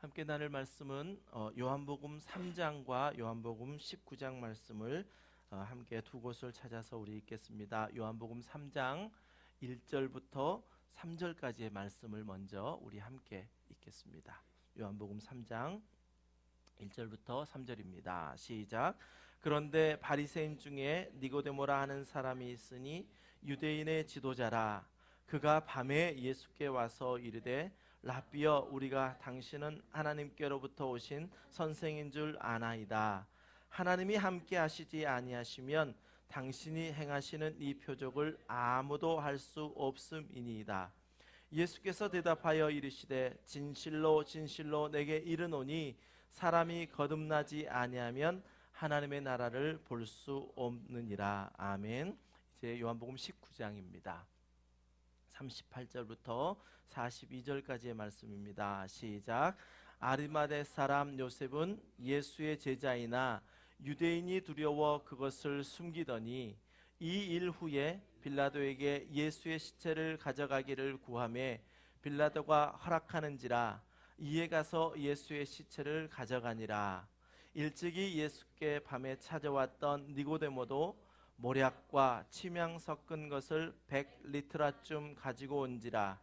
함께 나눌 말씀은 요한복음 3장과 요한복음 19장 말씀을 함께 두 곳을 찾아서 우리 읽겠습니다. 요한복음 3장 1절부터 3절까지의 말씀을 먼저 우리 함께 읽겠습니다. 요한복음 3장 1절부터 3절입니다. 시작. 그런데 바리새인 중에 니고데모라 하는 사람이 있으니 유대인의 지도자라. 그가 밤에 예수께 와서 이르되 라삐여, 우리가 당신은 하나님께로부터 오신 선생인 줄 아나이다. 하나님이 함께 하시지 아니하시면 당신이 행하시는 이 표적을 아무도 할 수 없음이니이다. 예수께서 대답하여 이르시되 진실로 진실로 내게 이르노니 사람이 거듭나지 아니하면 하나님의 나라를 볼 수 없느니라. 아멘. 이제 요한복음 19장입니다. 38절부터 42절까지의 말씀입니다. 시작. 아리마대 사람 요셉은 예수의 제자이나 유대인이 두려워 그것을 숨기더니 이 일 후에 빌라도에게 예수의 시체를 가져가기를 구하매 빌라도가 허락하는지라 이에 가서 예수의 시체를 가져가니라. 일찍이 예수께 밤에 찾아왔던 니고데모도 모략과 침향 섞은 것을 100리트라쯤 가지고 온지라.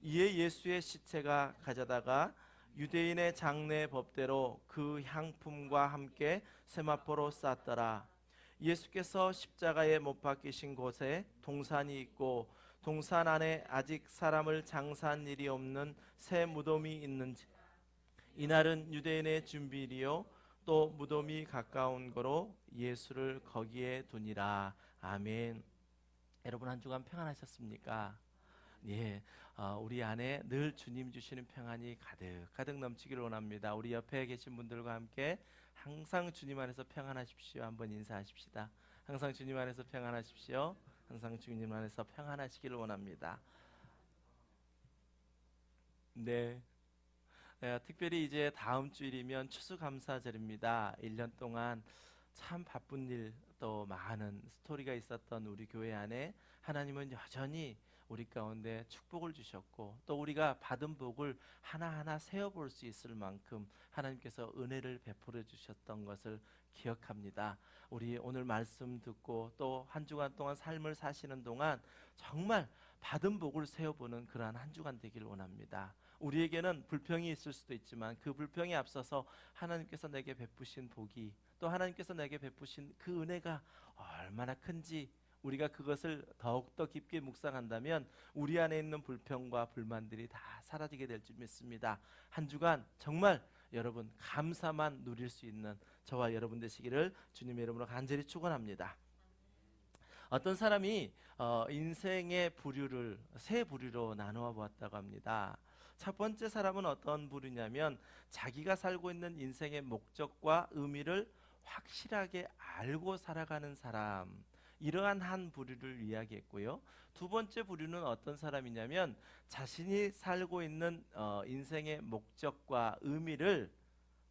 이에 예수의 시체가 가져다가 유대인의 장례 법대로 그 향품과 함께 세마포로 쌌더라. 예수께서 십자가에 못 박히신 곳에 동산이 있고 동산 안에 아직 사람을 장사한 일이 없는 새 무덤이 있는지, 이날은 유대인의 준비일이요 또 무덤이 가까운 거로 예수를 거기에 두니라. 아멘. 여러분 한 주간 평안하셨습니까? 예, 우리 안에 늘 주님 주시는 평안이 가득 넘치기를 원합니다. 우리 옆에 계신 분들과 함께 항상 주님 안에서 평안하십시오. 한번 인사하십시다. 항상 주님 안에서 평안하십시오. 항상 주님 안에서 평안하시기를 원합니다. 네. 특별히 이제 다음 주일이면 추수감사절입니다. 1년 동안 참 바쁜 일 또 많은 스토리가 있었던 우리 교회 안에 하나님은 여전히 우리 가운데 축복을 주셨고 또 우리가 받은 복을 하나하나 세어볼 수 있을 만큼 하나님께서 은혜를 베풀어 주셨던 것을 기억합니다. 우리 오늘 말씀 듣고 또 한 주간 동안 삶을 사시는 동안 정말 받은 복을 세어보는 그러한 한 주간 되기를 원합니다. 우리에게는 불평이 있을 수도 있지만 그 불평에 앞서서 하나님께서 내게 베푸신 복이 또 하나님께서 내게 베푸신 그 은혜가 얼마나 큰지 우리가 그것을 더욱더 깊게 묵상한다면 우리 안에 있는 불평과 불만들이 다 사라지게 될 줄 믿습니다. 한 주간 정말 여러분 감사만 누릴 수 있는 저와 여러분 되시기를 주님의 이름으로 간절히 축원합니다. 어떤 사람이 인생의 부류를 세 부류로 나누어 보았다고 합니다. 첫 번째 사람은 어떤 부류냐면 자기가 살고 있는 인생의 목적과 의미를 확실하게 알고 살아가는 사람, 이러한 한 부류를 이야기했고요. 두 번째 부류는 어떤 사람이냐면 자신이 살고 있는 인생의 목적과 의미를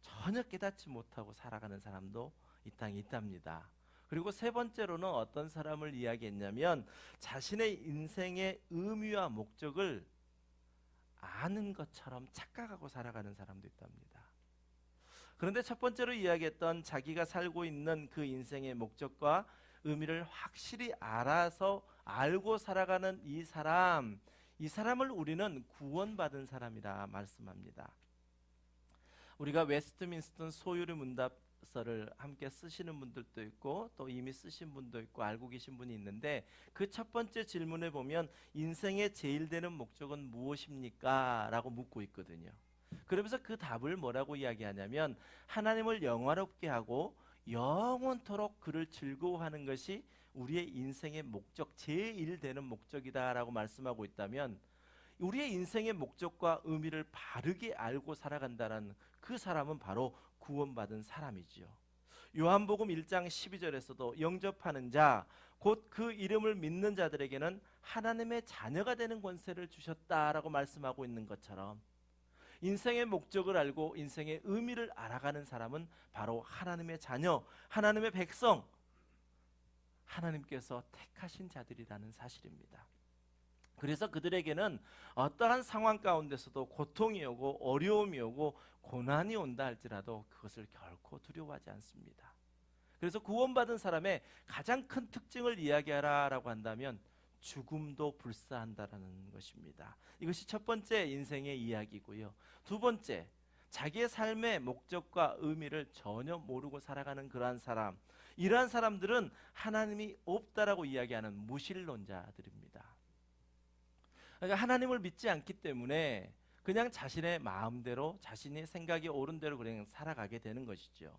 전혀 깨닫지 못하고 살아가는 사람도 이 땅에 있답니다. 그리고 세 번째로는 어떤 사람을 이야기했냐면 자신의 인생의 의미와 목적을 아는 것처럼 착각하고 살아가는 사람도 있답니다. 그런데 첫 번째로 이야기했던 자기가 살고 있는 그 인생의 목적과 의미를 확실히 알고 살아가는 이 사람을 우리는 구원받은 사람이라 말씀합니다. 우리가 웨스트민스터 소유리 문답서를 함께 쓰시는 분들도 있고 또 이미 쓰신 분도 있고 알고 계신 분이 있는데 그 첫 번째 질문에 보면 인생의 제일 되는 목적은 무엇입니까? 라고 묻고 있거든요. 그러면서 그 답을 뭐라고 이야기하냐면 하나님을 영화롭게 하고 영원토록 그를 즐거워하는 것이 우리의 인생의 목적, 제일 되는 목적이다 라고 말씀하고 있다면 우리의 인생의 목적과 의미를 바르게 알고 살아간다는 그 사람은 바로 구원받은 사람이지요. 요한복음 1장 12절에서도 영접하는 자, 곧 그 이름을 믿는 자들에게는 하나님의 자녀가 되는 권세를 주셨다라고 말씀하고 있는 것처럼 인생의 목적을 알고 인생의 의미를 알아가는 사람은 바로 하나님의 자녀, 하나님의 백성, 하나님께서 택하신 자들이라는 사실입니다. 그래서 그들에게는 어떠한 상황 가운데서도 고통이 오고 어려움이 오고 고난이 온다 할지라도 그것을 결코 두려워하지 않습니다. 그래서 구원받은 사람의 가장 큰 특징을 이야기하라라고 한다면 죽음도 불사한다라는 것입니다. 이것이 첫 번째 인생의 이야기고요. 두 번째, 자기의 삶의 목적과 의미를 전혀 모르고 살아가는 그러한 사람, 이러한 사람들은 하나님이 없다라고 이야기하는 무신론자들입니다. 그러니까 하나님을 믿지 않기 때문에 그냥 자신의 마음대로 자신의 생각이 옳은 대로 그냥 살아가게 되는 것이죠.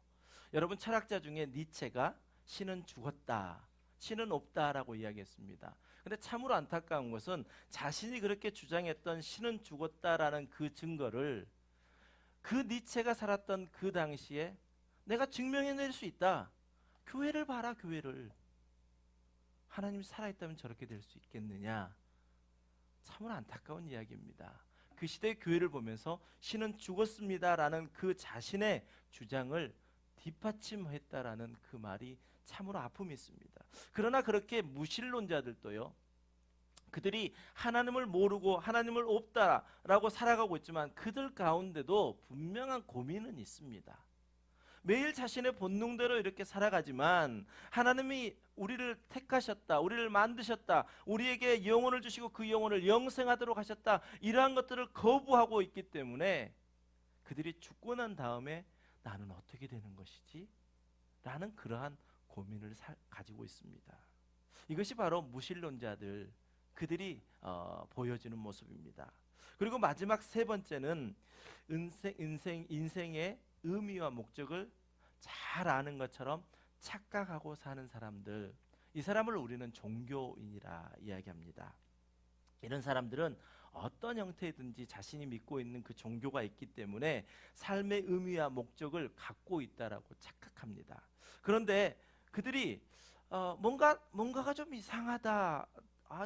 여러분, 철학자 중에 니체가 신은 죽었다, 신은 없다라고 이야기했습니다. 근데 참으로 안타까운 것은 자신이 그렇게 주장했던 신은 죽었다라는 그 증거를 그 니체가 살았던 그 당시에 내가 증명해낼 수 있다. 교회를 봐라, 교회를. 하나님이 살아있다면 저렇게 될 수 있겠느냐. 참으로 안타까운 이야기입니다. 그 시대의 교회를 보면서 신은 죽었습니다라는 그 자신의 주장을 뒷받침했다라는 그 말이 참으로 아픔이 있습니다. 그러나 그렇게 무신론자들도요, 그들이 하나님을 모르고 하나님을 없다라고 살아가고 있지만 그들 가운데도 분명한 고민은 있습니다. 매일 자신의 본능대로 이렇게 살아가지만 하나님이 우리를 택하셨다, 우리를 만드셨다, 우리에게 영혼을 주시고 그 영혼을 영생하도록 하셨다, 이러한 것들을 거부하고 있기 때문에 그들이 죽고 난 다음에 나는 어떻게 되는 것이지? 라는 그러한 고민을 가지고 있습니다. 이것이 바로 무신론자들, 그들이 보여지는 모습입니다. 그리고 마지막 세 번째는 인생의 의미와 목적을 잘 아는 것처럼 착각하고 사는 사람들, 이 사람을 우리는 종교인이라 이야기합니다. 이런 사람들은 어떤 형태든지 자신이 믿고 있는 그 종교가 있기 때문에 삶의 의미와 목적을 갖고 있다라고 착각합니다. 그런데 그들이 뭔가가 좀 이상하다,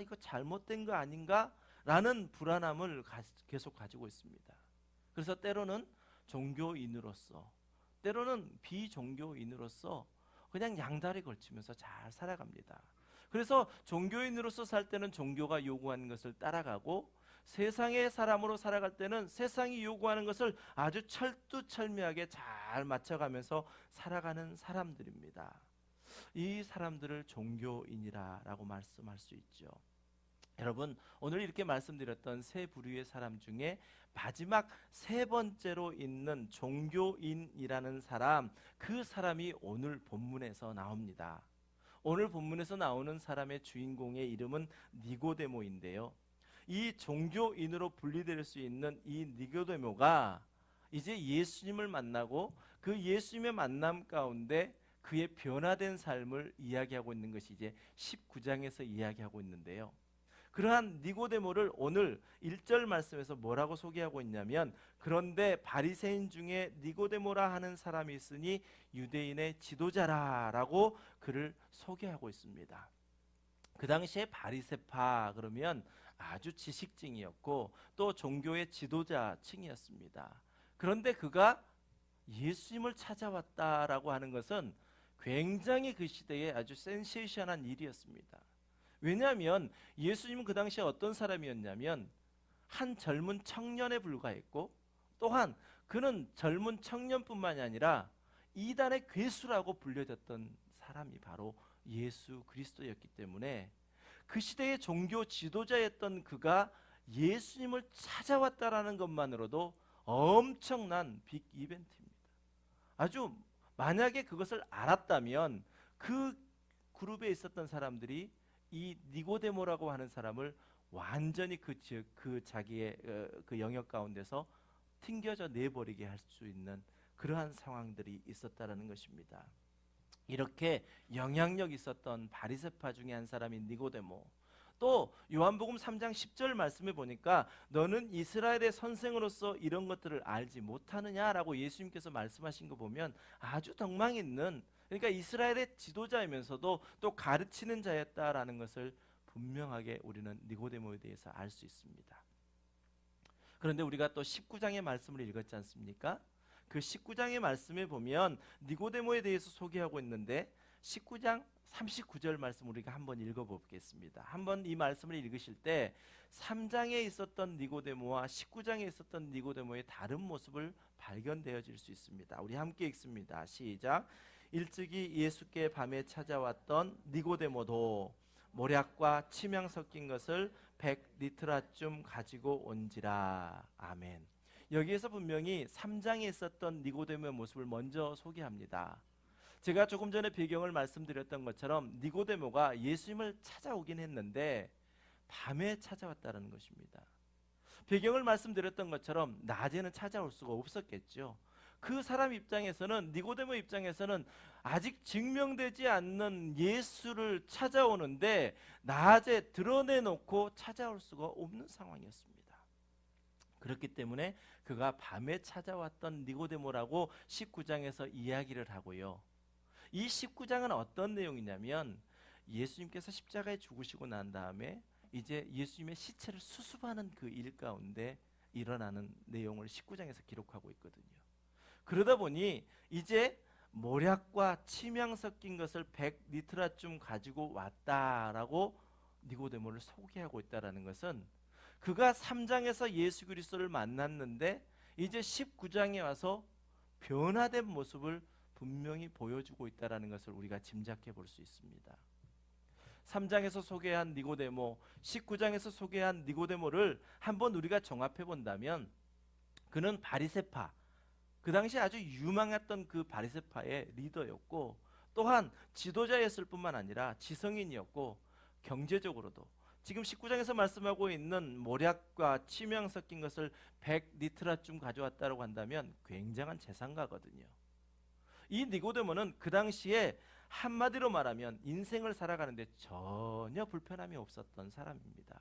이거 잘못된 거 아닌가? 라는 불안함을 계속 가지고 있습니다. 그래서 때로는 종교인으로서, 때로는 비종교인으로서 그냥 양다리 걸치면서 잘 살아갑니다. 그래서 종교인으로서 살 때는 종교가 요구하는 것을 따라가고, 세상의 사람으로 살아갈 때는 세상이 요구하는 것을 아주 철두철미하게 잘 맞춰가면서 살아가는 사람들입니다. 이 사람들을 종교인이라고 말씀할 수 있죠. 여러분, 오늘 이렇게 말씀드렸던 세 부류의 사람 중에 마지막 세 번째로 있는 종교인이라는 사람, 그 사람이 오늘 본문에서 나옵니다. 오늘 본문에서 나오는 사람의 주인공의 이름은 니고데모인데요, 이 종교인으로 분리될 수 있는 이 니고데모가 이제 예수님을 만나고 그 예수님의 만남 가운데 그의 변화된 삶을 이야기하고 있는 것이 이제 19장에서 이야기하고 있는데요, 그러한 니고데모를 오늘 1절 말씀에서 뭐라고 소개하고 있냐면, 그런데 바리새인 중에 니고데모라 하는 사람이 있으니 유대인의 지도자라라고 그를 소개하고 있습니다. 그 당시에 바리새파 그러면 아주 지식증이었고 또 종교의 지도자층이었습니다. 그런데 그가 예수님을 찾아왔다라고 하는 것은 굉장히 그 시대에 아주 센세이션한 일이었습니다. 왜냐하면 예수님은 그 당시에 어떤 사람이었냐면 한 젊은 청년에 불과했고, 또한 그는 젊은 청년뿐만이 아니라 이단의 괴수라고 불려졌던 사람이 바로 예수 그리스도였기 때문에 그 시대의 종교 지도자였던 그가 예수님을 찾아왔다라는 것만으로도 엄청난 빅 이벤트입니다. 아주 만약에 그것을 알았다면 그 그룹에 있었던 사람들이 이 니고데모라고 하는 사람을 완전히 그 자기의 그 영역 가운데서 튕겨져 내버리게 할 수 있는 그러한 상황들이 있었다라는 것입니다. 이렇게 영향력 있었던 바리새파 중에 한 사람인 니고데모, 또 요한복음 3장 10절 말씀에 보니까 너는 이스라엘의 선생으로서 이런 것들을 알지 못하느냐라고 예수님께서 말씀하신 거 보면 아주 덕망 있는, 그러니까 이스라엘의 지도자이면서도 또 가르치는 자였다라는 것을 분명하게 우리는 니고데모에 대해서 알 수 있습니다. 그런데 우리가 또 19장의 말씀을 읽었지 않습니까? 그 19장의 말씀에 보면 니고데모에 대해서 소개하고 있는데 19장 39절 말씀 우리가 한번 읽어보겠습니다. 한번 이 말씀을 읽으실 때 3장에 있었던 니고데모와 19장에 있었던 니고데모의 다른 모습을 발견되어질 수 있습니다. 우리 함께 읽습니다. 시작. 일찍이 예수께 밤에 찾아왔던 니고데모도 모략과 침향 섞인 것을 100리트라쯤 가지고 온지라. 아멘. 여기에서 분명히 3장에 있었던 니고데모의 모습을 먼저 소개합니다. 제가 조금 전에 배경을 말씀드렸던 것처럼 니고데모가 예수님을 찾아오긴 했는데 밤에 찾아왔다는 것입니다. 배경을 말씀드렸던 것처럼 낮에는 찾아올 수가 없었겠죠. 그 사람 입장에서는, 니고데모 입장에서는 아직 증명되지 않는 예수를 찾아오는데 낮에 드러내놓고 찾아올 수가 없는 상황이었습니다. 그렇기 때문에 그가 밤에 찾아왔던 니고데모라고 19장에서 이야기를 하고요. 이 19장은 어떤 내용이냐면 예수님께서 십자가에 죽으시고 난 다음에 이제 예수님의 시체를 수습하는 그 일 가운데 일어나는 내용을 19장에서 기록하고 있거든요. 그러다 보니 이제 모략과 침향 섞인 것을 100리트라쯤 가지고 왔다라고 니고데모를 소개하고 있다는 것은 그가 3장에서 예수 그리스도를 만났는데 이제 19장에 와서 변화된 모습을 분명히 보여주고 있다는 것을 우리가 짐작해 볼 수 있습니다. 3장에서 소개한 니고데모, 19장에서 소개한 니고데모를 한번 우리가 종합해 본다면 그는 바리새파, 그 당시 아주 유망했던 그 바리새파의 리더였고 또한 지도자였을 뿐만 아니라 지성인이었고 경제적으로도 지금 19장에서 말씀하고 있는 모략과 침향 섞인 것을 100리트라쯤 가져왔다고 한다면 굉장한 재산가거든요. 이 니고데모는 그 당시에 한마디로 말하면 인생을 살아가는데 전혀 불편함이 없었던 사람입니다.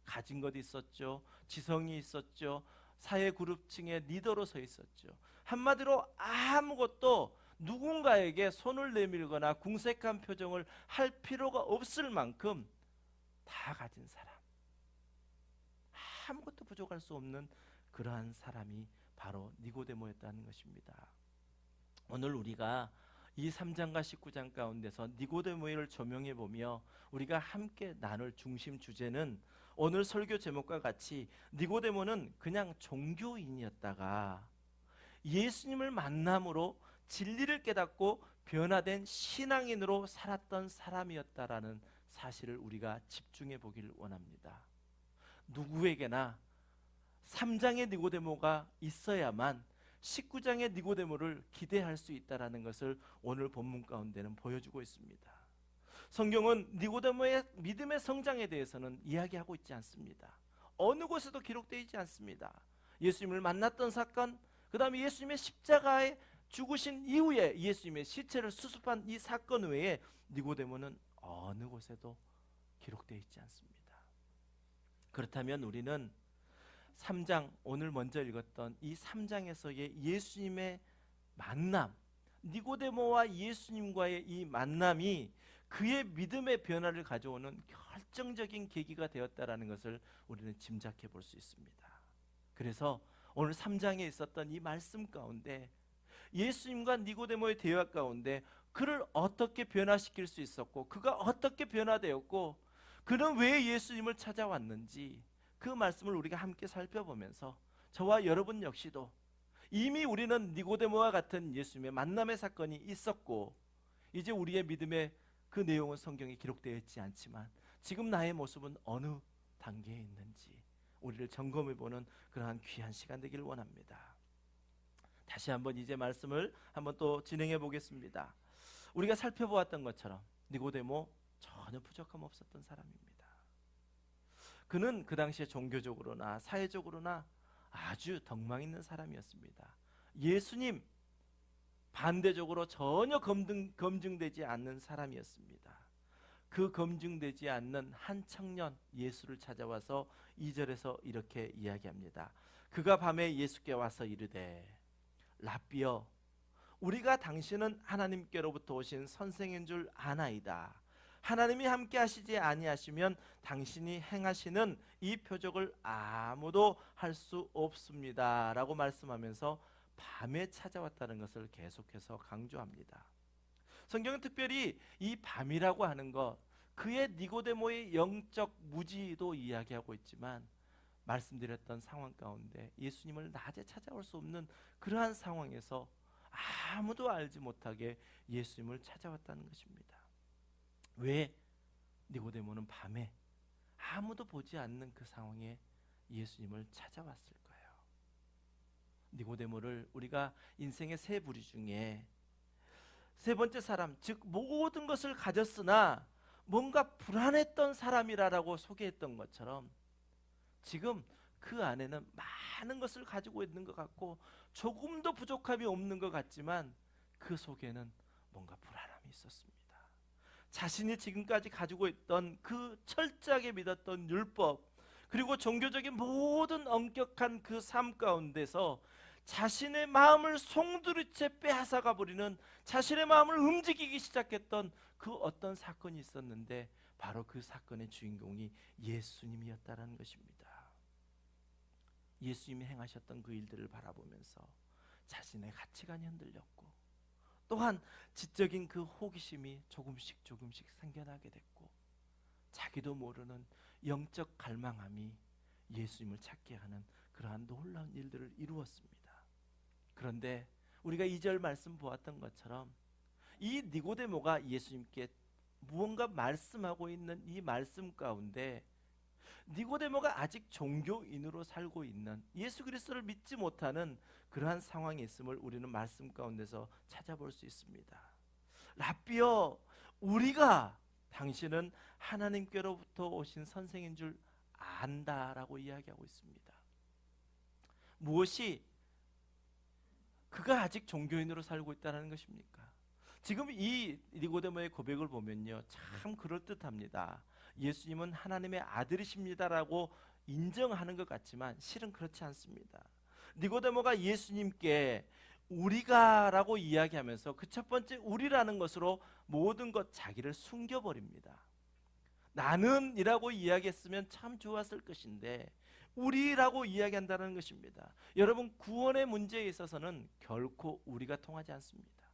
가진 것이 있었죠. 지성이 있었죠. 사회 그룹층의 리더로 서 있었죠. 한마디로 아무것도 누군가에게 손을 내밀거나 궁색한 표정을 할 필요가 없을 만큼 다 가진 사람, 아무것도 부족할 수 없는 그러한 사람이 바로 니고데모였다는 것입니다. 오늘 우리가 이 3장과 19장 가운데서 니고데모를 조명해 보며 우리가 함께 나눌 중심 주제는 오늘 설교 제목과 같이 니고데모는 그냥 종교인이었다가 예수님을 만남으로 진리를 깨닫고 변화된 신앙인으로 살았던 사람이었다라는 사실을 우리가 집중해 보기를 원합니다. 누구에게나 3장의 니고데모가 있어야만 19장의 니고데모를 기대할 수 있다는 것을 오늘 본문 가운데는 보여주고 있습니다. 성경은 니고데모의 믿음의 성장에 대해서는 이야기하고 있지 않습니다. 어느 곳에도 기록되어 있지 않습니다. 예수님을 만났던 사건, 그 다음에 예수님의 십자가에 죽으신 이후에 예수님의 시체를 수습한 이 사건 외에 니고데모는 어느 곳에도 기록되어 있지 않습니다. 그렇다면 우리는 3장, 오늘 먼저 읽었던 이 3장에서의 예수님의 만남, 니고데모와 예수님과의 이 만남이 그의 믿음의 변화를 가져오는 결정적인 계기가 되었다라는 것을 우리는 짐작해 볼 수 있습니다. 그래서 오늘 3장에 있었던 이 말씀 가운데 예수님과 니고데모의 대화 가운데 그를 어떻게 변화시킬 수 있었고 그가 어떻게 변화되었고 그는 왜 예수님을 찾아왔는지 그 말씀을 우리가 함께 살펴보면서 저와 여러분 역시도 이미 우리는 니고데모와 같은 예수님의 만남의 사건이 있었고 이제 우리의 믿음의 그 내용은 성경에 기록되어 있지 않지만 지금 나의 모습은 어느 단계에 있는지 우리를 점검해보는 그러한 귀한 시간 되기를 원합니다. 다시 한번 이제 말씀을 한번 또 진행해 보겠습니다. 우리가 살펴보았던 것처럼 니고데모 전혀 부족함 없었던 사람입니다. 그는 그 당시에 종교적으로나 사회적으로나 아주 덕망 있는 사람이었습니다. 예수님 반대적으로 전혀 검증되지 않는 사람이었습니다. 그 검증되지 않는 한 청년 예수를 찾아와서 2절에서 이렇게 이야기합니다. 그가 밤에 예수께 와서 이르되 랍비여 우리가 당신은 하나님께로부터 오신 선생인 줄 아나이다. 하나님이 함께 하시지 아니하시면 당신이 행하시는 이 표적을 아무도 할 수 없습니다 라고 말씀하면서 밤에 찾아왔다는 것을 계속해서 강조합니다. 성경은 특별히 이 밤이라고 하는 것, 그의 니고데모의 영적 무지도 이야기하고 있지만, 말씀드렸던 상황 가운데 예수님을 낮에 찾아올 수 없는 그러한 상황에서 아무도 알지 못하게 예수님을 찾아왔다는 것입니다. 왜 니고데모는 밤에 아무도 보지 않는 그 상황에 예수님을 찾아왔을까요? 니고데모를 우리가 인생의 세 부류 중에 세 번째 사람, 즉 모든 것을 가졌으나 뭔가 불안했던 사람이라고 소개했던 것처럼, 지금 그 안에는 많은 것을 가지고 있는 것 같고 조금도 부족함이 없는 것 같지만 그 속에는 뭔가 불안함이 있었습니다. 자신이 지금까지 가지고 있던 그 철저하게 믿었던 율법, 그리고 종교적인 모든 엄격한 그 삶 가운데서 자신의 마음을 송두리째 빼앗아가 버리는, 자신의 마음을 움직이기 시작했던 그 어떤 사건이 있었는데, 바로 그 사건의 주인공이 예수님이었다는 것입니다. 예수님이 행하셨던 그 일들을 바라보면서 자신의 가치관이 흔들렸고, 또한 지적인 그 호기심이 조금씩 생겨나게 됐고, 자기도 모르는 영적 갈망함이 예수님을 찾게 하는 그러한 놀라운 일들을 이루었습니다. 그런데 우리가 2절 말씀 보았던 것처럼 이 니고데모가 예수님께 무언가 말씀하고 있는 이 말씀 가운데, 니고데모가 아직 종교인으로 살고 있는, 예수 그리스도를 믿지 못하는 그러한 상황에 있음을 우리는 말씀 가운데서 찾아볼 수 있습니다. 라삐여, 우리가 당신은 하나님께로부터 오신 선생인 줄 안다라고 이야기하고 있습니다. 무엇이 그가 아직 종교인으로 살고 있다는 것입니까? 지금 이 니고데모의 고백을 보면요, 참 그럴듯합니다. 예수님은 하나님의 아들이십니다라고 인정하는 것 같지만 실은 그렇지 않습니다. 니고데모가 예수님께 우리가라고 이야기하면서 그 첫 번째 우리라는 것으로 모든 것 자기를 숨겨버립니다. 나는이라고 이야기했으면 참 좋았을 것인데 우리라고 이야기한다는 것입니다. 여러분, 구원의 문제에 있어서는 결코 우리가 통하지 않습니다.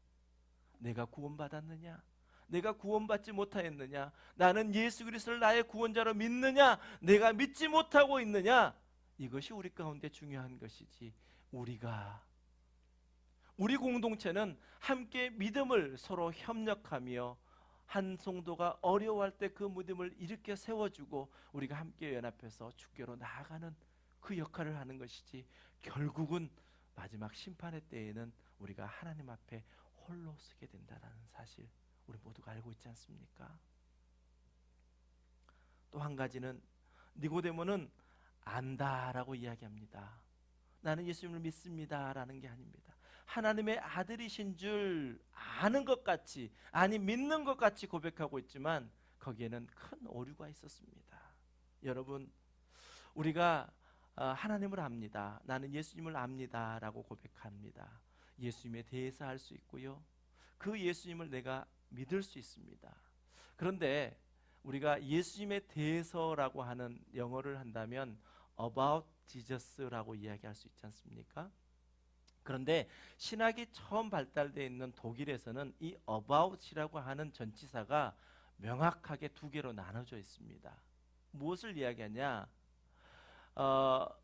내가 구원받았느냐? 내가 구원받지 못하였느냐? 나는 예수 그리스도를 나의 구원자로 믿느냐? 내가 믿지 못하고 있느냐? 이것이 우리 가운데 중요한 것이지, 우리 공동체는 함께 믿음을 서로 협력하며 한 성도가 어려워할 때 그 믿음을 일으켜 세워주고 우리가 함께 연합해서 주께로 나아가는 그 역할을 하는 것이지, 결국은 마지막 심판의 때에는 우리가 하나님 앞에 홀로 서게 된다는 사실 우리 모두가 알고 있지 않습니까? 또 한 가지는 니고데모는 안다라고 이야기합니다. 나는 예수님을 믿습니다라는 게 아닙니다. 하나님의 아들이신 줄 아는 것 같이, 아니 믿는 것 같이 고백하고 있지만 거기에는 큰 오류가 있었습니다. 여러분, 우리가 하나님을 압니다, 나는 예수님을 압니다 라고 고백합니다. 예수님에 대해서 알 수 있고요, 그 예수님을 내가 믿을 수 있습니다. 그런데 우리가 예수님에 대해서라고 하는 영어를 한다면 about Jesus라고 이야기할 수 있지 않습니까? 그런데 신학이 처음 발달되어 있는 독일에서는 이 about이라고 하는 전치사가 명확하게 두 개로 나눠져 있습니다. 무엇을 이야기하냐?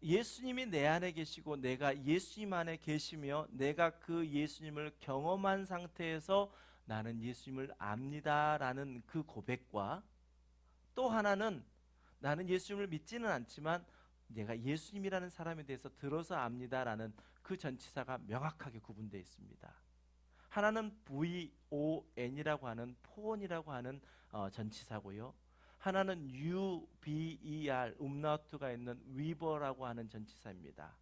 예수님이 내 안에 계시고 내가 예수님 안에 계시며 내가 그 예수님을 경험한 상태에서 나는 예수님을 압니다라는 그 고백과, 또 하나는 나는 예수님을 믿지는 않지만 내가 예수님이라는 사람에 대해서 들어서 압니다라는 그 전치사가 명확하게 구분되어 있습니다. 하나는 VON이라고 하는 포온이라고 하는 전치사고요, 하나는 UBER 음라우트가 있는 위버라고 하는 전치사입니다.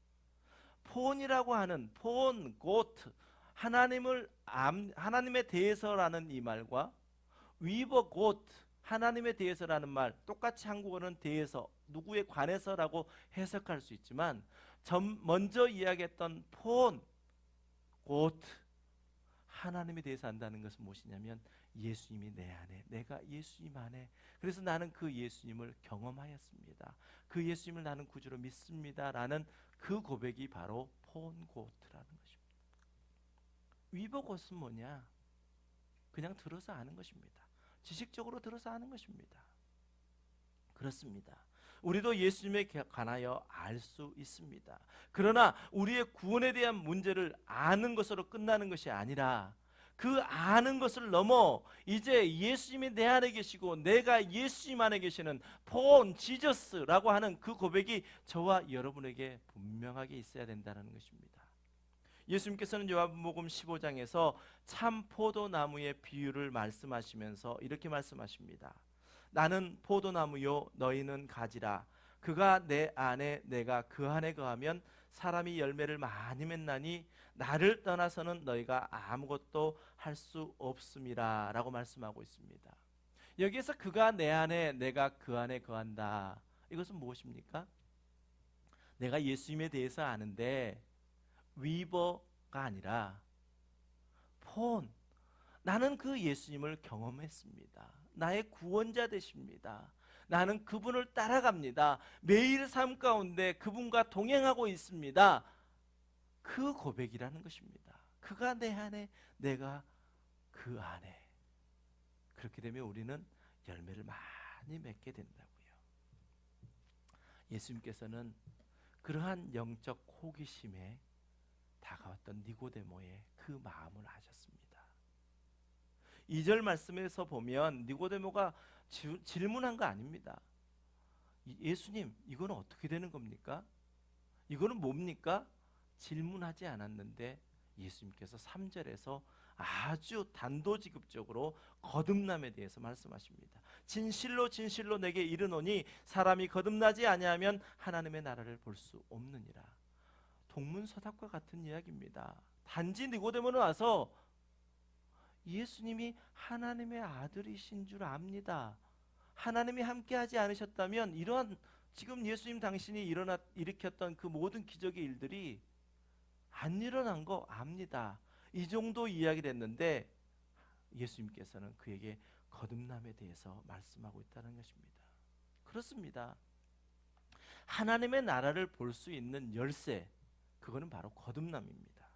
포온이라고 하는 포온 고트, 하나님에 대해서라는 이 말과 위버 고트, 하나님에 대해서라는 말, 똑같이 한국어는 대해서, 누구에 관해서라고 해석할 수 있지만 먼저 이야기했던 폰, 고트, 하나님에 대해서 안다는 것은 무엇이냐면 예수님이 내 안에, 내가 예수님 안에, 그래서 나는 그 예수님을 경험하였습니다, 그 예수님을 나는 구주로 믿습니다 라는 그 고백이 바로 폰 고트라는 것입니다. 위버 고트는 뭐냐? 그냥 들어서 아는 것입니다. 지식적으로 들어서 아는 것입니다. 그렇습니다. 우리도 예수님에 관하여 알 수 있습니다. 그러나 우리의 구원에 대한 문제를 아는 것으로 끝나는 것이 아니라 그 아는 것을 넘어 이제 예수님이 내 안에 계시고 내가 예수님 안에 계시는 본 지저스라고 하는 그 고백이 저와 여러분에게 분명하게 있어야 된다는 것입니다. 예수님께서는 요한복음 15장에서 참 포도나무의 비유를 말씀하시면서 이렇게 말씀하십니다. 나는 포도나무요 너희는 가지라. 그가 내 안에 내가 그 안에 거하면 사람이 열매를 많이 맺나니 나를 떠나서는 너희가 아무것도 할 수 없음이라 라고 말씀하고 있습니다. 여기에서 그가 내 안에 내가 그 안에 거한다. 이것은 무엇입니까? 내가 예수님에 대해서 아는데 위버가 아니라 나는 그 예수님을 경험했습니다. 나의 구원자 되십니다. 나는 그분을 따라갑니다. 매일 삶 가운데 그분과 동행하고 있습니다. 그 고백이라는 것입니다. 그가 내 안에 내가 그 안에. 그렇게 되면 우리는 열매를 많이 맺게 된다고요. 예수님께서는 그러한 영적 호기심에 다가왔던 니고데모의 그 마음을 아셨습니다. 2절 말씀에서 보면 니고데모가 질문한 거 아닙니다. 예수님, 이거는 어떻게 되는 겁니까? 이거는 뭡니까? 질문하지 않았는데 예수님께서 3절에서 아주 단도직입적으로 거듭남에 대해서 말씀하십니다. 진실로 진실로 내게 이르노니 사람이 거듭나지 아니하면 하나님의 나라를 볼 수 없느니라. 동문서답과 같은 이야기입니다. 단지 니고데모는 와서 예수님이 하나님의 아들이신 줄 압니다. 하나님이 함께하지 않으셨다면 이러한 지금 예수님 당신이 일으켰던 그 모든 기적의 일들이 안 일어난 거 압니다. 이 정도 이야기를 했는데 예수님께서는 그에게 거듭남에 대해서 말씀하고 있다는 것입니다. 그렇습니다. 하나님의 나라를 볼 수 있는 열쇠, 그거는 바로 거듭남입니다.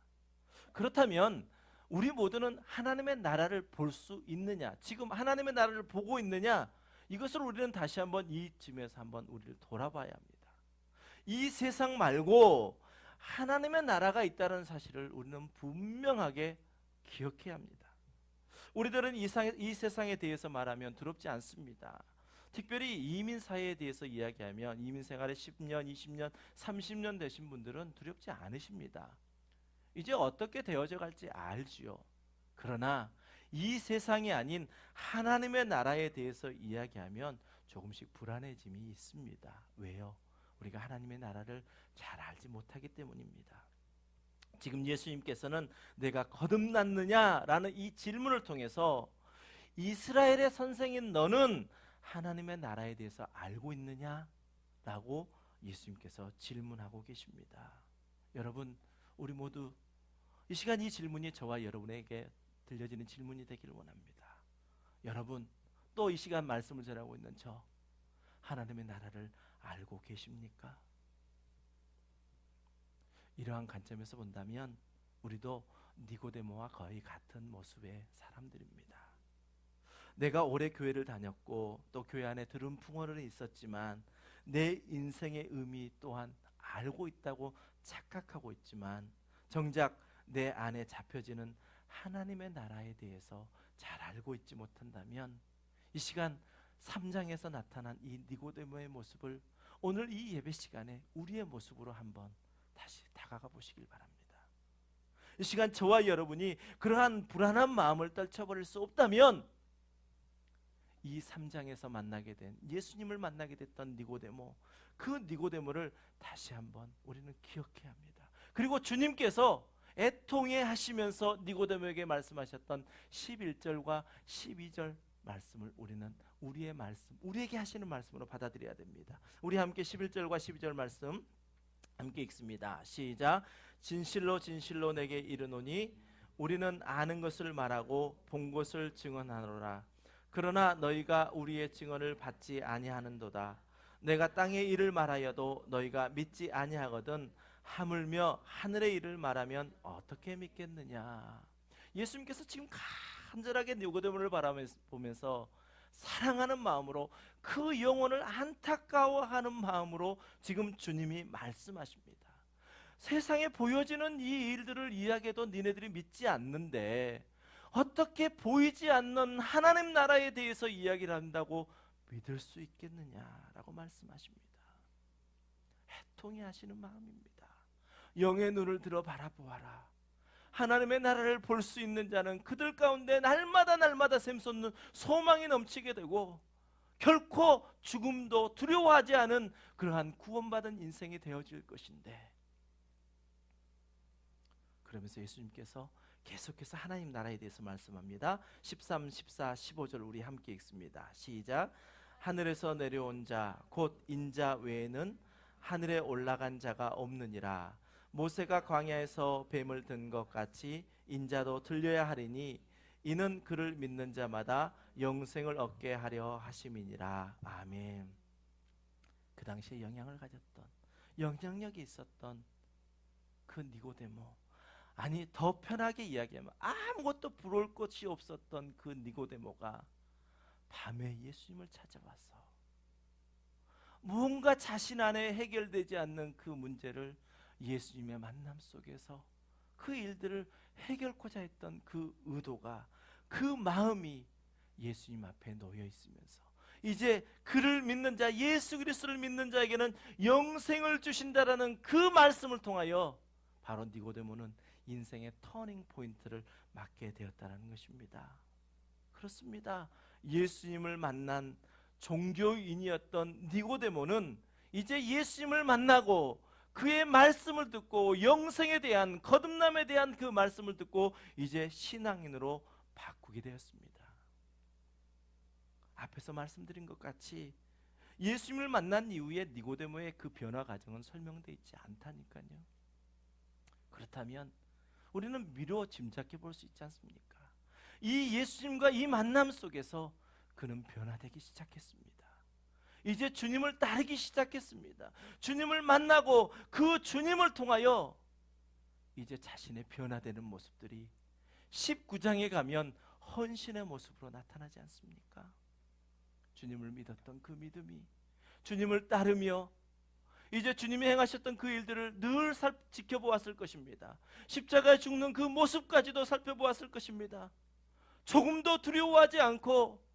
그렇다면 우리 모두는 하나님의 나라를 볼 수 있느냐, 지금 하나님의 나라를 보고 있느냐, 이것을 우리는 다시 한번 이쯤에서 한번 우리를 돌아봐야 합니다. 이 세상 말고 하나님의 나라가 있다는 사실을 우리는 분명하게 기억해야 합니다. 우리들은 이 세상에 대해서 말하면 두렵지 않습니다. 특별히 이민 사회에 대해서 이야기하면 이민 생활에 10년, 20년, 30년 되신 분들은 두렵지 않으십니다. 이제 어떻게 되어져 갈지 알지요. 그러나 이 세상이 아닌 하나님의 나라에 대해서 이야기하면 조금씩 불안해짐이 있습니다. 왜요? 우리가 하나님의 나라를 잘 알지 못하기 때문입니다. 지금 예수님께서는 내가 거듭났느냐라는 이 질문을 통해서 이스라엘의 선생인 너는 하나님의 나라에 대해서 알고 있느냐라고 예수님께서 질문하고 계십니다. 여러분, 우리 모두 이 시간 이 질문이 저와 여러분에게 들려지는 질문이 되기를 원합니다. 여러분, 또 이 시간 말씀을 전하고 있는 저 하나님의 나라를 알고 계십니까? 이러한 관점에서 본다면 우리도 니고데모와 거의 같은 모습의 사람들입니다. 내가 오래 교회를 다녔고 또 교회 안에 들은 풍어는 있었지만 내 인생의 의미 또한 알고 있다고 착각하고 있지만 정작 내 안에 잡혀지는 하나님의 나라에 대해서 잘 알고 있지 못한다면 이 시간 3장에서 나타난 이 니고데모의 모습을 오늘 이 예배 시간에 우리의 모습으로 한번 다시 다가가 보시길 바랍니다. 이 시간 저와 여러분이 그러한 불안한 마음을 떨쳐버릴 수 없다면 이 3장에서 만나게 된 예수님을 만나게 됐던 니고데모, 그 니고데모를 다시 한번 우리는 기억해야 합니다. 그리고 주님께서 애통해 하시면서 니고데모에게 말씀하셨던 11절과 12절 말씀을 우리는 우리의 말씀, 우리에게 하시는 말씀으로 받아들여야 됩니다. 우리 함께 11절과 12절 말씀 함께 읽습니다. 시작. 진실로 진실로 내게 이르노니 우리는 아는 것을 말하고 본 것을 증언하노라. 그러나 너희가 우리의 증언을 받지 아니하는도다. 내가 땅의 일을 말하여도 너희가 믿지 아니하거든 하물며 하늘의 일을 말하면 어떻게 믿겠느냐. 예수님께서 지금 간절하게 니고데모를 바라보면서 사랑하는 마음으로, 그 영혼을 안타까워하는 마음으로 지금 주님이 말씀하십니다. 세상에 보여지는 이 일들을 이야기해도 니네들이 믿지 않는데 어떻게 보이지 않는 하나님 나라에 대해서 이야기를 한다고 믿을 수 있겠느냐라고 말씀하십니다. 해통해 하시는 마음입니다. 영의 눈을 들어 바라보아라. 하나님의 나라를 볼 수 있는 자는 그들 가운데 날마다 샘솟는 소망이 넘치게 되고 결코 죽음도 두려워하지 않은 그러한 구원받은 인생이 되어질 것인데, 그러면서 예수님께서 계속해서 하나님 나라에 대해서 말씀합니다. 13, 14, 15절 우리 함께 읽습니다. 시작. 하늘에서 내려온 자 곧 인자 외에는 하늘에 올라간 자가 없느니라. 모세가 광야에서 뱀을 든 것 같이 인자도 들려야 하리니 이는 그를 믿는 자마다 영생을 얻게 하려 하심이니라. 아멘. 그 당시에 영향을 가졌던, 영향력이 있었던 그 니고데모, 아니 더 편하게 이야기하면 아무것도 부러울 것이 없었던 그 니고데모가 밤에 예수님을 찾아와서 뭔가 자신 안에 해결되지 않는 그 문제를 예수님의 만남 속에서 그 일들을 해결코자 했던 그 의도가, 그 마음이 예수님 앞에 놓여 있으면서 이제 그를 믿는 자, 예수 그리스도를 믿는 자에게는 영생을 주신다라는 그 말씀을 통하여 바로 니고데모는 인생의 터닝 포인트를 맞게 되었다는 것입니다. 그렇습니다. 예수님을 만난 종교인이었던 니고데모는 이제 예수님을 만나고 그의 말씀을 듣고 영생에 대한, 거듭남에 대한 그 말씀을 듣고 이제 신앙인으로 바꾸게 되었습니다. 앞에서 말씀드린 것 같이 예수님을 만난 이후에 니고데모의 그 변화 과정은 설명되어 있지 않다니까요. 그렇다면 우리는 미루어 짐작해 볼 수 있지 않습니까? 이 예수님과 이 만남 속에서 그는 변화되기 시작했습니다. 이제 주님을 따르기 시작했습니다. 주님을 만나고 그 주님을 통하여 이제 자신의 변화되는 모습들이 19장에 가면 헌신의 모습으로 나타나지 않습니까? 주님을 믿었던 그 믿음이, 주님을 따르며 이제 주님이 행하셨던 그 일들을 늘 지켜보았을 것입니다. 십자가에 죽는 그 모습까지도 살펴보았을 것입니다. 조금도 두려워하지 않고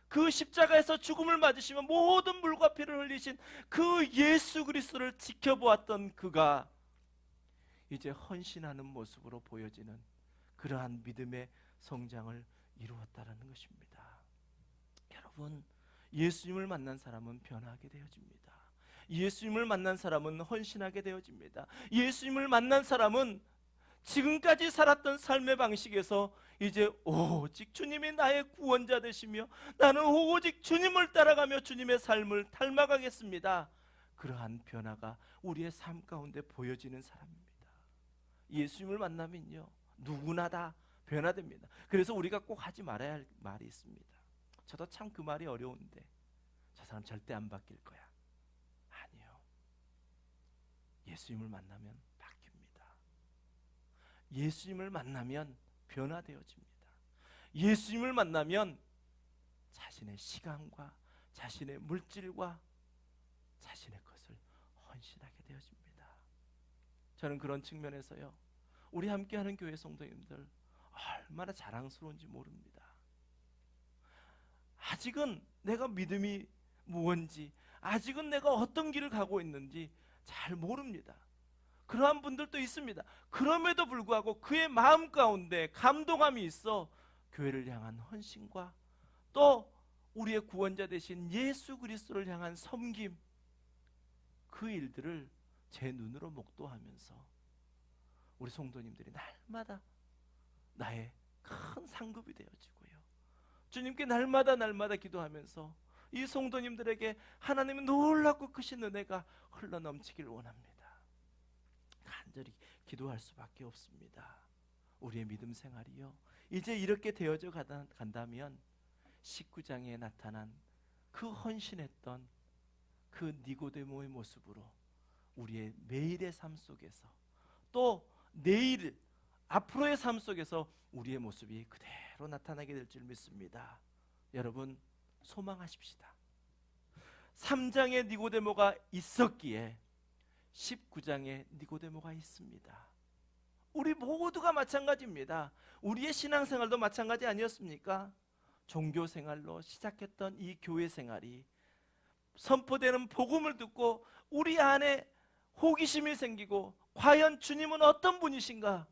그 십자가에서 죽음을 맞으시며 모든 물과 피를 흘리신 그 예수 그리스도를 지켜보았던 그가 이제 헌신하는 모습으로 보여지는 그러한 믿음의 성장을 이루었다는 것입니다. 여러분, 예수님을 만난 사람은 변화하게 되어집니다. 예수님을 만난 사람은 헌신하게 되어집니다. 예수님을 만난 사람은 지금까지 살았던 삶의 방식에서 이제 오직 주님이 나의 구원자 되시며 나는 오직 주님을 따라가며 주님의 삶을 닮아가겠습니다. 그러한 변화가 우리의 삶 가운데 보여지는 사람입니다. 예수님을 만나면요, 누구나 다 변화됩니다. 그래서 우리가 꼭 하지 말아야 할 말이 있습니다. 저도 참 그 말이 어려운데, 저 사람 절대 안 바뀔 거야. 아니요. 예수님을 만나면 바뀝니다. 예수님을 만나면 변화되어집니다. 예수님을 만나면 자신의 시간과 자신의 물질과 자신의 것을 헌신하게 되어집니다. 저는 그런 측면에서요, 우리 함께하는 교회 성도님들 얼마나 자랑스러운지 모릅니다. 아직은 내가 믿음이 무언지, 아직은 내가 어떤 길을 가고 있는지 잘 모릅니다. 그러한 분들도 있습니다. 그럼에도 불구하고 그의 마음 가운데 감동함이 있어 교회를 향한 헌신과 또 우리의 구원자 되신 예수 그리스도를 향한 섬김, 그 일들을 제 눈으로 목도하면서 우리 성도님들이 날마다 나의 큰 상급이 되어지고요, 주님께 날마다 기도하면서 이 성도님들에게 하나님의 놀랍고 크신 은혜가 흘러넘치기를 원합니다. 간절히 기도할 수밖에 없습니다. 우리의 믿음 생활이요, 이제 이렇게 되어져 간다면 19장에 나타난 그 헌신했던 그 니고데모의 모습으로 우리의 매일의 삶 속에서 또 내일 앞으로의 삶 속에서 우리의 모습이 그대로 나타나게 될 줄 믿습니다. 여러분, 소망하십시다. 3장에 니고데모가 있었기에 19장에 니고데모가 있습니다. 우리 모두가 마찬가지입니다. 우리의 신앙생활도 마찬가지 아니었습니까? 종교생활로 시작했던 이 교회 생활이 선포되는 복음을 듣고 우리 안에 호기심이 생기고, 과연 주님은 어떤 분이신가?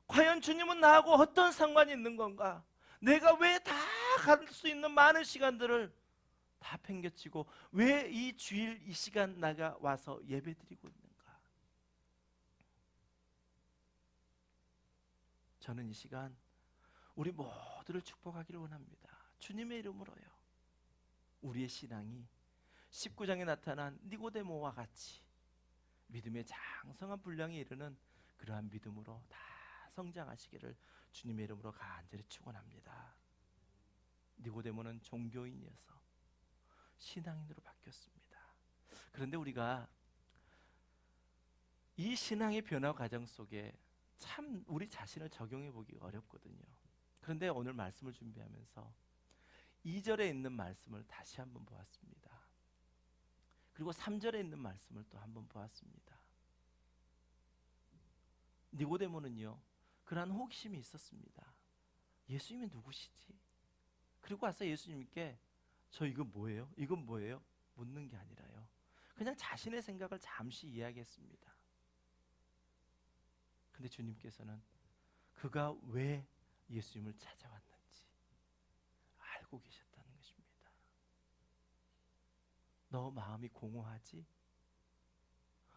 과연 주님은 나하고 어떤 상관이 있는 건가? 내가 왜 다 갈 수 있는 많은 시간들을 다 팽개치고 왜 이 주일 이 시간 나가 와서 예배드리고 있는가? 저는 이 시간 우리 모두를 축복하기를 원합니다. 주님의 이름으로요. 우리의 신앙이 19장에 나타난 니고데모와 같이 믿음의 장성한 분량에 이르는 그러한 믿음으로 다 성장하시기를 주님의 이름으로 간절히 축원합니다. 니고데모는 종교인이어서 신앙인으로 바뀌었습니다. 그런데 우리가 이 신앙의 변화 과정 속에 참 우리 자신을 적용해 보기가 어렵거든요. 그런데 오늘 말씀을 준비하면서 2절에 있는 말씀을 다시 한번 보았습니다. 그리고 3절에 있는 말씀을 또 한번 보았습니다. 니고데모는요, 그러한 호기심이 있었습니다. 예수님이 누구시지? 그리고 와서 예수님께 저 이거 뭐예요? 이건 뭐예요? 묻는 게 아니라요, 그냥 자신의 생각을 잠시 이야기했습니다. 근데 주님께서는 그가 왜 예수님을 찾아왔는지 알고 계셨다는 것입니다. 너 마음이 공허하지?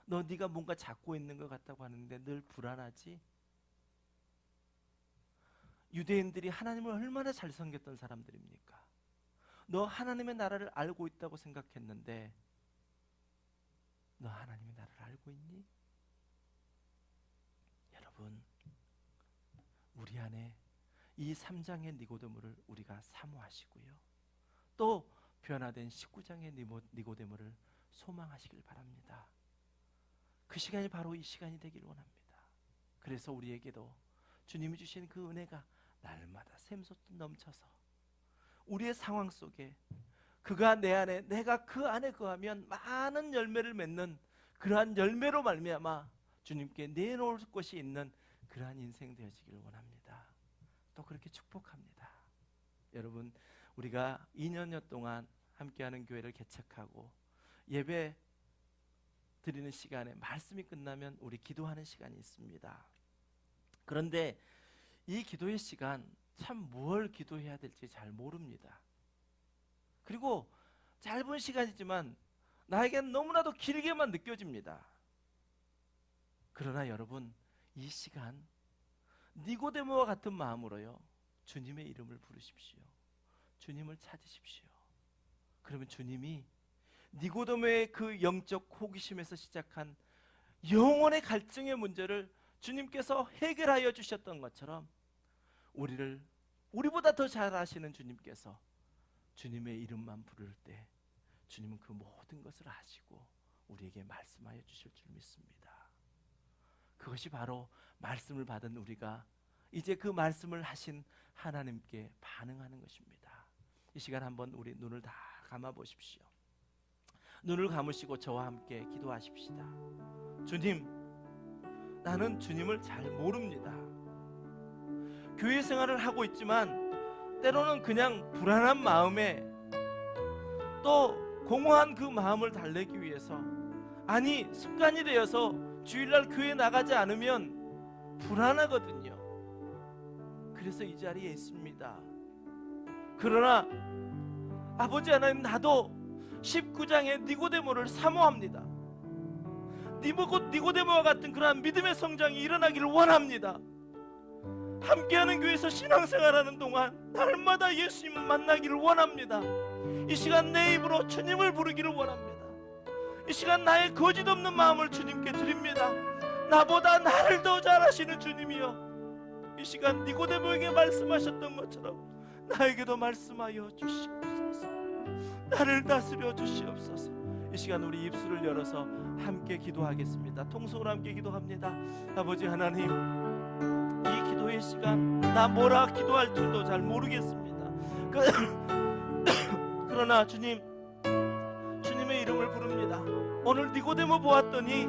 너 네가 뭔가 잡고 있는 것 같다고 하는데 늘 불안하지? 유대인들이 하나님을 얼마나 잘 섬겼던 사람들입니까? 너 하나님의 나라를 알고 있다고 생각했는데 너 하나님의 나라를 알고 있니? 여러분, 우리 안에 이 3장의 니고데모를 우리가 사모하시고요, 또 변화된 19장의 니고데모를 소망하시길 바랍니다. 그 시간이 바로 이 시간이 되기를 원합니다. 그래서 우리에게도 주님이 주신 그 은혜가 날마다 샘솟듯 넘쳐서 우리의 상황 속에 그가 내 안에, 내가 그 안에 거하면 많은 열매를 맺는 그러한 열매로 말미암아 주님께 내놓을 것이 있는 그러한 인생 되어지기를 원합니다. 또 그렇게 축복합니다. 여러분, 우리가 2년여 동안 함께하는 교회를 개척하고 예배 드리는 시간에 말씀이 끝나면 우리 기도하는 시간이 있습니다. 그런데 이 기도의 시간 참 뭘 기도해야 될지 잘 모릅니다. 그리고 짧은 시간이지만 나에겐 너무나도 길게만 느껴집니다. 그러나 여러분, 이 시간 니고데모와 같은 마음으로요, 주님의 이름을 부르십시오. 주님을 찾으십시오. 그러면 주님이 니고데모의 그 영적 호기심에서 시작한 영혼의 갈증의 문제를 주님께서 해결하여 주셨던 것처럼 우리보다 더 잘 아시는 주님께서 주님의 이름만 부를 때 주님은 그 모든 것을 아시고 우리에게 말씀하여 주실 줄 믿습니다. 그것이 바로 말씀을 받은 우리가 이제 그 말씀을 하신 하나님께 반응하는 것입니다. 이 시간 한번 우리 눈을 다 감아 보십시오. 눈을 감으시고 저와 함께 기도하십시다. 주님, 나는 주님을 잘 모릅니다. 교회 생활을 하고 있지만 때로는 그냥 불안한 마음에, 또 공허한 그 마음을 달래기 위해서, 아니 습관이 되어서 주일날 교회 나가지 않으면 불안하거든요. 그래서 이 자리에 있습니다. 그러나 아버지 하나님, 나도 19장의 니고데모를 사모합니다. 니고데모와 같은 그러한 믿음의 성장이 일어나기를 원합니다. 함께하는 교회에서 신앙생활하는 동안 날마다 예수님을 만나기를 원합니다. 이 시간 내 입으로 주님을 부르기를 원합니다. 이 시간 나의 거짓 없는 마음을 주님께 드립니다. 나보다 나를 더 잘 아시는 주님이여, 이 시간 니고데모에게 말씀하셨던 것처럼 나에게도 말씀하여 주시옵소서. 나를 다스려 주시옵소서. 이 시간 우리 입술을 열어서 함께 기도하겠습니다. 통성으로 함께 기도합니다. 아버지 하나님, 이 기도의 시간 나 뭐라 기도할 줄도 잘 모르겠습니다. 그러나 주님, 주님의 이름을 부릅니다. 오늘 니고데모 보았더니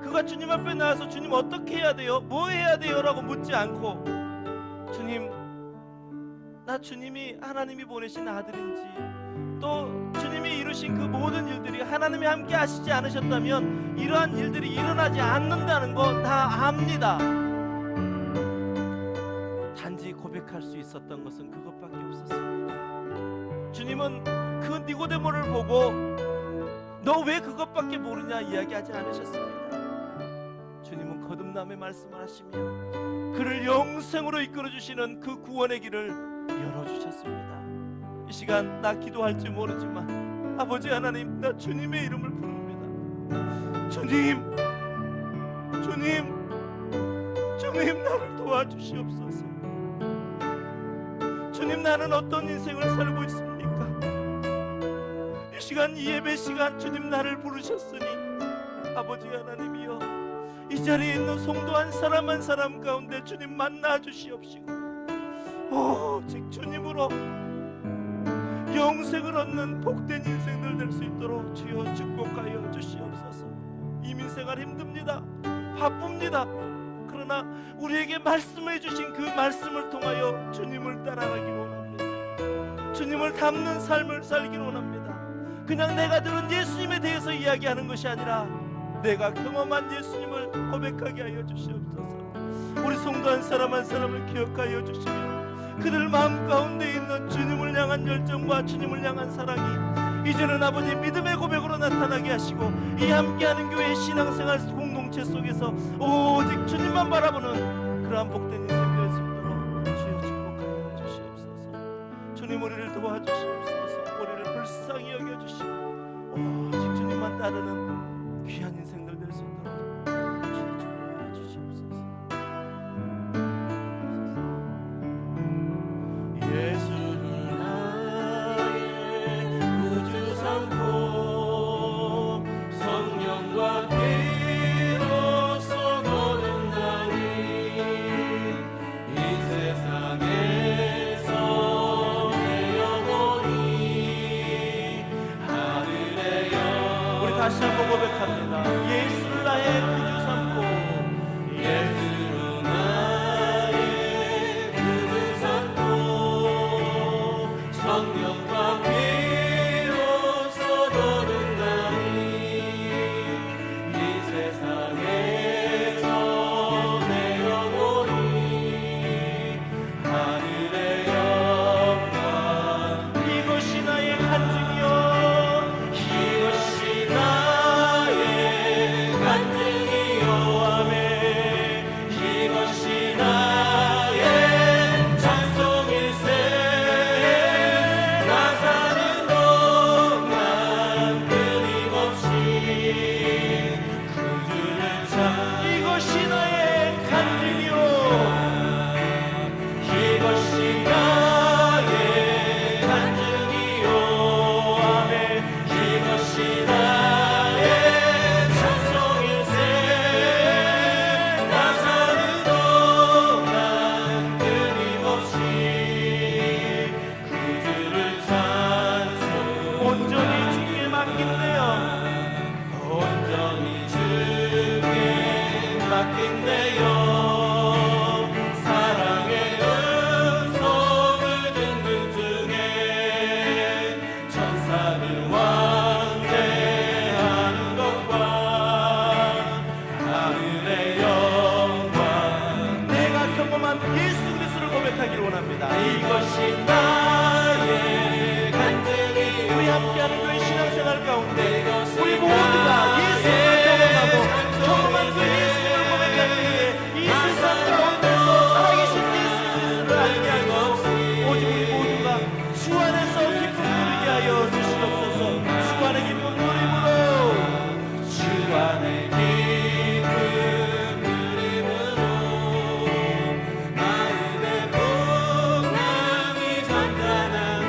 그가 주님 앞에 나와서 주님 어떻게 해야 돼요? 뭐 해야 돼요? 라고 묻지 않고 주님, 나 주님이 하나님이 보내신 아들인지 또 주님이 이루신 그 모든 일들이 하나님이 함께 하시지 않으셨다면 이러한 일들이 일어나지 않는다는 거 다 압니다. 단지 고백할 수 있었던 것은 그것밖에 없었습니다. 주님은 그 니고데모를 보고 너 왜 그것밖에 모르냐 이야기하지 않으셨습니다. 주님은 거듭남의 말씀을 하시며 그를 영생으로 이끌어주시는 그 구원의 길을 열어주셨습니다. 이 시간 나 기도할지 모르지만 아버지 하나님, 나 주님의 이름을 부릅니다. 주님, 주님, 주님, 나를 도와주시옵소서. 주님, 나는 어떤 인생을 살고 있습니까? 이 시간, 이 예배 시간 주님 나를 부르셨으니 아버지 하나님이여, 이 자리에 있는 성도 한 사람 한 사람 가운데 주님 만나 주시옵시고 오직 주님으로 영생을 얻는 복된 인생들 될 수 있도록 주여 축복하여 주시옵소서. 이민생활 힘듭니다. 바쁩니다. 그러나 우리에게 말씀해 주신 그 말씀을 통하여 주님을 따라가기를 원합니다. 주님을 닮는 삶을 살기를 원합니다. 그냥 내가 들은 예수님에 대해서 이야기하는 것이 아니라 내가 경험한 예수님을 고백하게 하여 주시옵소서. 우리 성도 한 사람 한 사람을 기억하여 주시며 그들 마음 가운데 있는 주님을 향한 열정과 주님을 향한 사랑이 이제는 아버지 믿음의 고백으로 나타나게 하시고 이 함께하는 교회의 신앙생활 공동체 속에서 오직 주님만 바라보는 그러한 복된 인생 될 수 있도록 주여 축복하여 주시옵소서. 주님, 우리를 도와주시옵소서. 우리를 불쌍히 여겨주시고 오직 주님만 따르는 귀한 인생들 될 수 있도록 주여 축복하여 주시옵소서. 예수는 나의 구주 삼고 성령과 비로소 거듭나니 이 세상에서 내 영혼이 하늘의 영. 우리 다시 한번 고백합니다. 예수를 나의 구주 삼고 예수는 나의 구주 삼고 성령과 비로소 거듭나니 이 세상에서 내 영혼이 하늘의 영광. 이것이 나의 간증이요, 이것이 나의 간증이요. 아멘. 이것이 나의 찬송일세. 나 사는 동안 끊임없이 구주를 찾. 이것이 나의 간증이요, 이것이 나의 간증이요. 아멘. 이것이 나의 찬송일세. 나 사는 동안 끊임없이 구주를 찬송. 온전히 주께 맡긴대요. 온전히 주께 맡긴대요. 사랑의 음성을 듣는 중에 천사들 왕래하는 것과 하늘의 영광. 내가 경험한 예수 그리스도를 고백하기를 원합니다. 이것이 나의 간증이. 우리 함께하는 교회 신앙생활 가운데 우리 모두가 예수를 경험한 그 예수님을 고백하는 후에 이 세상 가운데서 살아계신 예수 그리스도를 알게 하고 오직 우리 모두가 주 안에서 기쁨 누리게 하여 주시옵소서. 주 안의 기쁨 누림으로, 주 안의 기쁨 누림으로 마음의 풍랑이 잠잠하니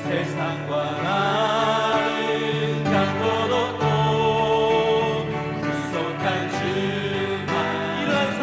세상과 나를 강도 높고 구속한 주만. 이러한 삶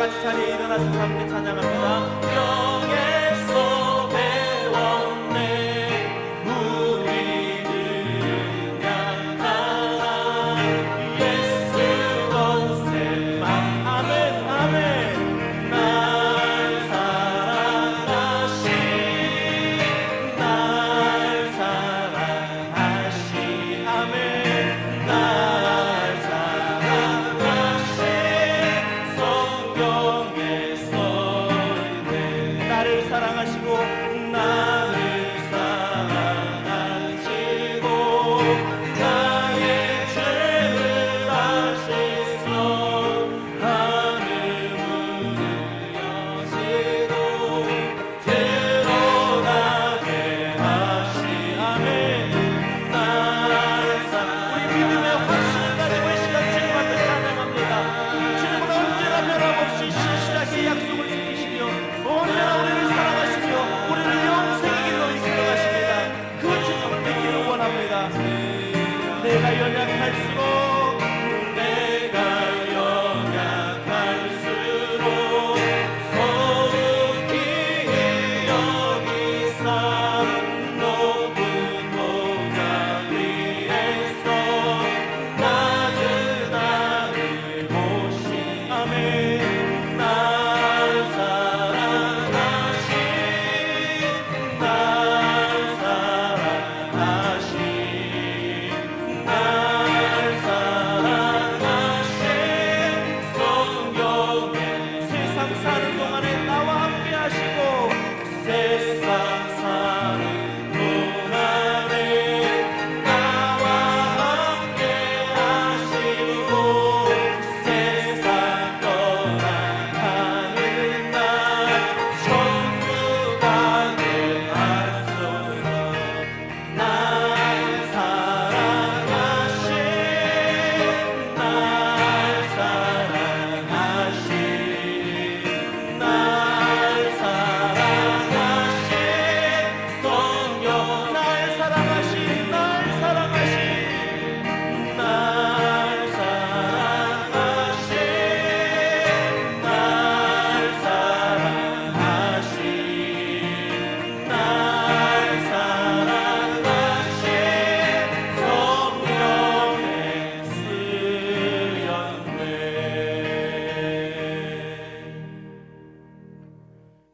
같이 자리에 일어나서 함께 찬양합니다. 영에서 배웠네 우리는 약한 예수 권세만. 아멘 아멘. 날 사랑하신 날 사랑하신 아멘. 날 사랑하신 성경에 써있네. 나를 사랑하시고 나를 사랑하시고 나의 죄를 다시소 하늘 문을 여시고 들어가게 하시. 아멘. 날 우리 믿음의 확신을 가지고 이 시간 주님 앞에 찬양합니다. 주님은 언제나 변함없이 신실하게 약속을 지키시며 언제나 우리를 사랑하시며 우리를 영생의 길로 이끌어 가십니다. 그 주님을 믿기를 원합니다. 내가 연약할수록 내가 연약할수록 속히 여기사 높은 보좌 위에서 낮은 나를 보시. 아멘. 날 사랑하신 날 사랑하신 날 사랑하신 성경에 세상 사는 동안에 나와 함께 하시고 세상 사는 동안에 나와 함께 하시고 세상 떠나가는 날 천국 가게 하소서. 날 사랑하신 날 사랑하신 날 사랑하신 성경 날 사랑하신 날 사랑하신 날 사랑하신 날 사랑하신 날 사랑하신 성령의 쓰였네.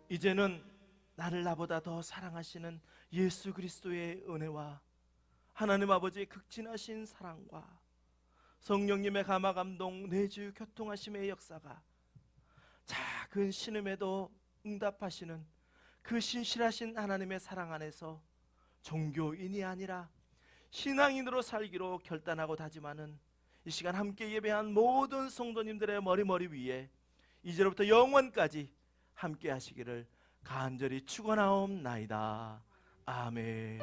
이제는 나를 나보다 더 사랑하시는 예수 그리스도의 은혜와 하나님 아버지의 극진하신 사랑과 성령님의 감화 감동 내주 교통하심의 역사가 작은 신음에도 응답하시는 그 신실하신 하나님의 사랑 안에서 종교인이 아니라 신앙인으로 살기로 결단하고 다짐하는 이 시간 함께 예배한 모든 성도님들의 머리 위에 이제로부터 영원까지 함께 하시기를 간절히 축원하옵나이다. 아멘.